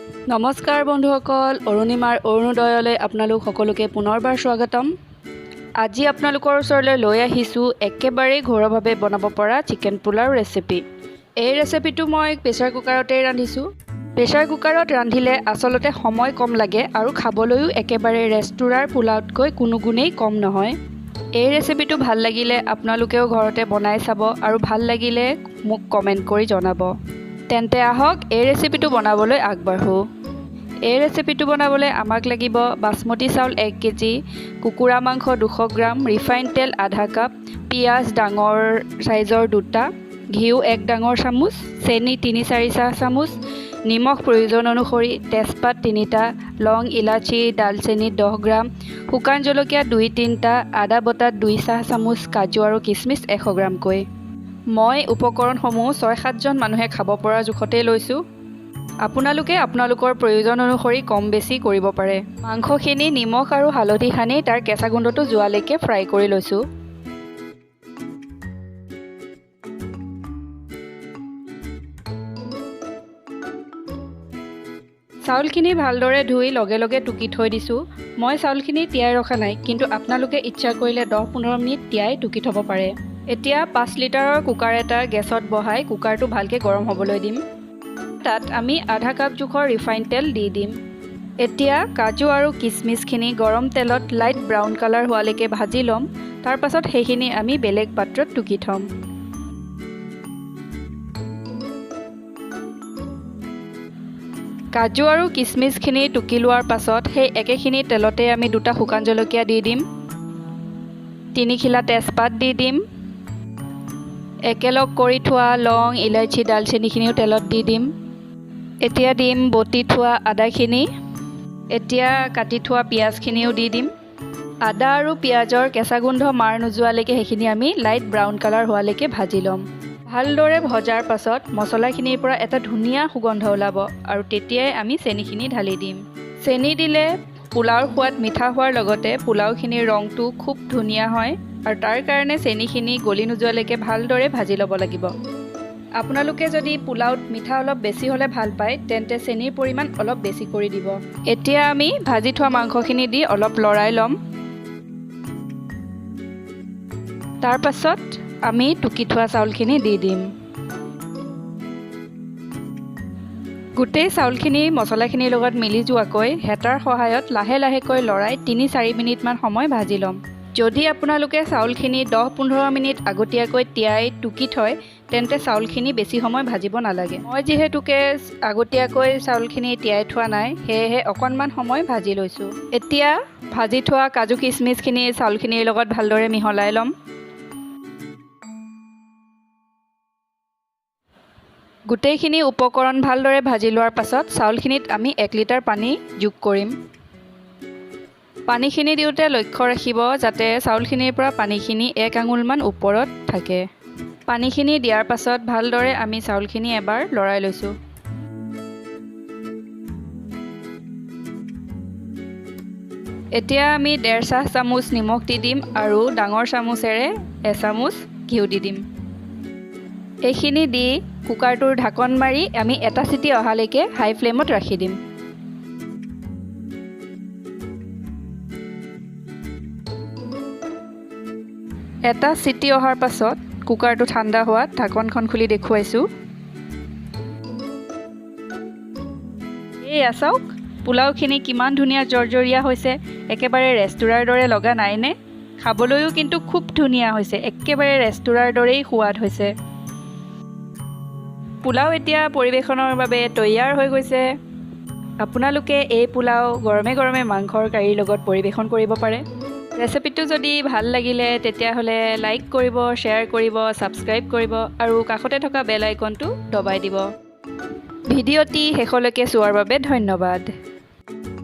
নমস্কাৰ বন্ধুসকল, অৰুণিমাৰ অৰুণোদয়লৈ আপোনালোক সকলোকে পুনৰবাৰ স্বাগতম। আজি আপোনালোকৰ ওচৰলৈ লৈ আহিছোঁ একেবাৰে ঘৰুৱাভাৱে বনাব পৰা চিকেন পোলাও ৰেচিপি। এই ৰেচিপিটো মই প্ৰেছাৰ কুকাৰতেই ৰান্ধিছোঁ। প্ৰেছাৰ কুকাৰত ৰান্ধিলে আচলতে সময় কম লাগে আৰু খাবলৈও একেবাৰে ৰেষ্টুৰাৰ পোলাওতকৈ কোনো গুণেই কম নহয়। এই ৰেচিপিটো ভাল লাগিলে আপোনালোকেও ঘৰতে বনাই চাব আৰু ভাল লাগিলে মোক কমেণ্ট কৰি জনাব। তেন্তে আহক এই ৰেচিপিটো বনাবলৈ আগবাঢ়োঁ। এই ৰেচিপিটো বনাবলৈ আমাক লাগিব বাসমতি চাউল 1 কেজি, কুকুৰা মাংস 200 গ্ৰাম, ৰিফাইন তেল আধা কাপ, পিঁয়াজ ডাঙৰ সাইজৰ 2টা, ঘিউ 1 ডাঙৰ চামুচ, চেনি 3-4 চাহ চামুচ, নিমখ প্ৰয়োজন অনুসৰি, তেজপাত 3টা, লং ইলাচি ডালচেনি 10 গ্ৰাম, শুকান জলকীয়া 2-3টা, আদা বটা 2 চাহ চামুচ, কাজু আৰু কিচমিচ 100 গ্ৰামকৈ। মই উপকৰণসমূহ 6-7 জন মানুহে খাব পৰা জোখতেই লৈছোঁ। আপোনালোকে আপোনালোকৰ প্ৰয়োজন অনুসৰি কম বেছি কৰিব পাৰে। মাংসখিনি নিমখ আৰু হালধি সানি তাৰ কেঁচা গোন্ধটো যোৱালৈকে ফ্ৰাই কৰি লৈছোঁ। চাউলখিনি ভালদৰে ধুই লগে লগে টুকি থৈ দিছোঁ। মই চাউলখিনি তিয়াই ৰখা নাই, কিন্তু আপোনালোকে ইচ্ছা কৰিলে 10-15 মিনিট তিয়াই টুকি থ'ব পাৰে। এতিয়া 5 লিটাৰৰ কুকাৰ এটা গেছত বহাই কুকাৰটো ভালকৈ গৰম হ'বলৈ দিম। তাত আমি আধা কাপ জোখৰ ৰিফাইন তেল দি দিম। এতিয়া কাজু আৰু কিচমিচখিনি গৰম তেলত লাইট ব্ৰাউন কালাৰ হোৱালৈকে ভাজি ল'ম। তাৰ পাছত সেইখিনি আমি বেলেগ পাত্ৰত টুকি থ'ম। কাজু আৰু কিচমিচখিনি টুকি লোৱাৰ পাছত সেই একেখিনি তেলতে আমি 2টা শুকান জলকীয়া দি দিম, 3 খিলা তেজপাত দি দিম, একেলগ কৰি থোৱা লং ইলাচি ডালচেনিখিনিও তেলত দি দিম। এতিয়া দিম বটি থোৱা আদাখিনি। এতিয়া কাটি থোৱা পিঁয়াজখিনিও দি দিম। আদা আৰু পিঁয়াজৰ কেঁচা গোন্ধ মাৰ নোযোৱালৈকে সেইখিনি আমি লাইট ব্ৰাউন কালাৰ হোৱালৈকে ভাজি ল'ম। ভালদৰে ভজাৰ পাছত মছলাখিনিৰ পৰা এটা ধুনীয়া সুগন্ধ ওলাব আৰু তেতিয়াই আমি চেনিখিনি ঢালি দিম। চেনি দিলে পোলাওৰ সোৱাদ মিঠা হোৱাৰ লগতে পোলাওখিনিৰ ৰংটো খুব ধুনীয়া হয় আৰু তাৰ কাৰণে চেনিখিনি গলি নোযোৱালৈকে ভালদৰে ভাজি ল'ব লাগিব। আপোনালোকে যদি পোলাওত মিঠা অলপ বেছি হ'লে ভাল পায়, তেন্তে চেনিৰ পৰিমাণ অলপ বেছি কৰি দিব। এতিয়া আমি ভাজি থোৱা মাংসখিনি দি অলপ লৰাই ল'ম। তাৰ পাছত আমি টুকি থোৱা চাউলখিনি দি দিম। গোটেই চাউলখিনি মছলাখিনিৰ লগত মিলি যোৱাকৈ হেতাৰ সহায়ত লাহে লাহেকৈ লৰাই 3-4 মিনিটমান সময় ভাজি ল'ম। যদি আপোনালোকে চাউলখিনি 10-15 মিনিট আগতীয়াকৈ তিয়াই টুকি থয়, তেন্তে চাউলখিনি বেছি সময় ভাজিব নালাগে। মই যিহেতুকে আগতীয়াকৈ চাউলখিনি তিয়াই থোৱা নাই, সেয়েহে অকণমান সময় ভাজি লৈছোঁ। এতিয়া ভাজি থোৱা কাজু কিচমিচখিনি চাউলখিনিৰ লগত ভালদৰে মিহলাই ল'ম। গোটেইখিনি উপকৰণ ভালদৰে ভাজি লোৱাৰ পাছত চাউলখিনিত আমি 1 লিটাৰ পানী যোগ কৰিম। পানীখিনি দিওঁতে লক্ষ্য ৰাখিব যাতে চাউলখিনিৰ পৰা পানীখিনি 1 আঙুলমান ওপৰত থাকে। পানীখিনি দিয়াৰ পাছত ভালদৰে আমি চাউলখিনি এবাৰ লৰাই লৈছোঁ। এতিয়া আমি 1.5 চাহ চামুচ নিমখ দি দিম আৰু ডাঙৰ চামুচেৰে 1 চামুচ ঘিউ দি দিম। এইখিনি দি কুকাৰটোৰ ঢাকন মাৰি আমি এটা চিটি অহালৈকে হাই ফ্লেমত ৰাখি দিম। এটা চিটি অহাৰ পাছত কুকাৰটো ঠাণ্ডা হোৱাত ঢাকনখন খুলি দেখুৱাইছোঁ। এয়া চাওক, পোলাওখিনি কিমান ধুনীয়া জৰ্জৰীয়া হৈছে। একেবাৰে ৰেষ্টুৰাৰ দৰে লগা নাইনে? খাবলৈও কিন্তু খুব ধুনীয়া হৈছে, একেবাৰে ৰেষ্টুৰাৰ দৰেই সোৱাদ হৈছে। পোলাও এতিয়া পৰিৱেশনৰ বাবে তৈয়াৰ হৈ গৈছে। আপোনালোকে এই পোলাও গৰমে গৰমে মাংসৰ কাৰীৰ লগত পৰিৱেশন কৰিব পাৰে। ৰেচিপিটো যদি ভাল লাগিলে তেতিয়াহ'লে লাইক কৰিব, শ্বেয়াৰ কৰিব, ছাবস্ক্ৰাইব কৰিব আৰু কাষতে থকা বেল আইকনটো দবাই দিব। ভিডিঅ'টি শেষলৈকে চোৱাৰ বাবে ধন্যবাদ।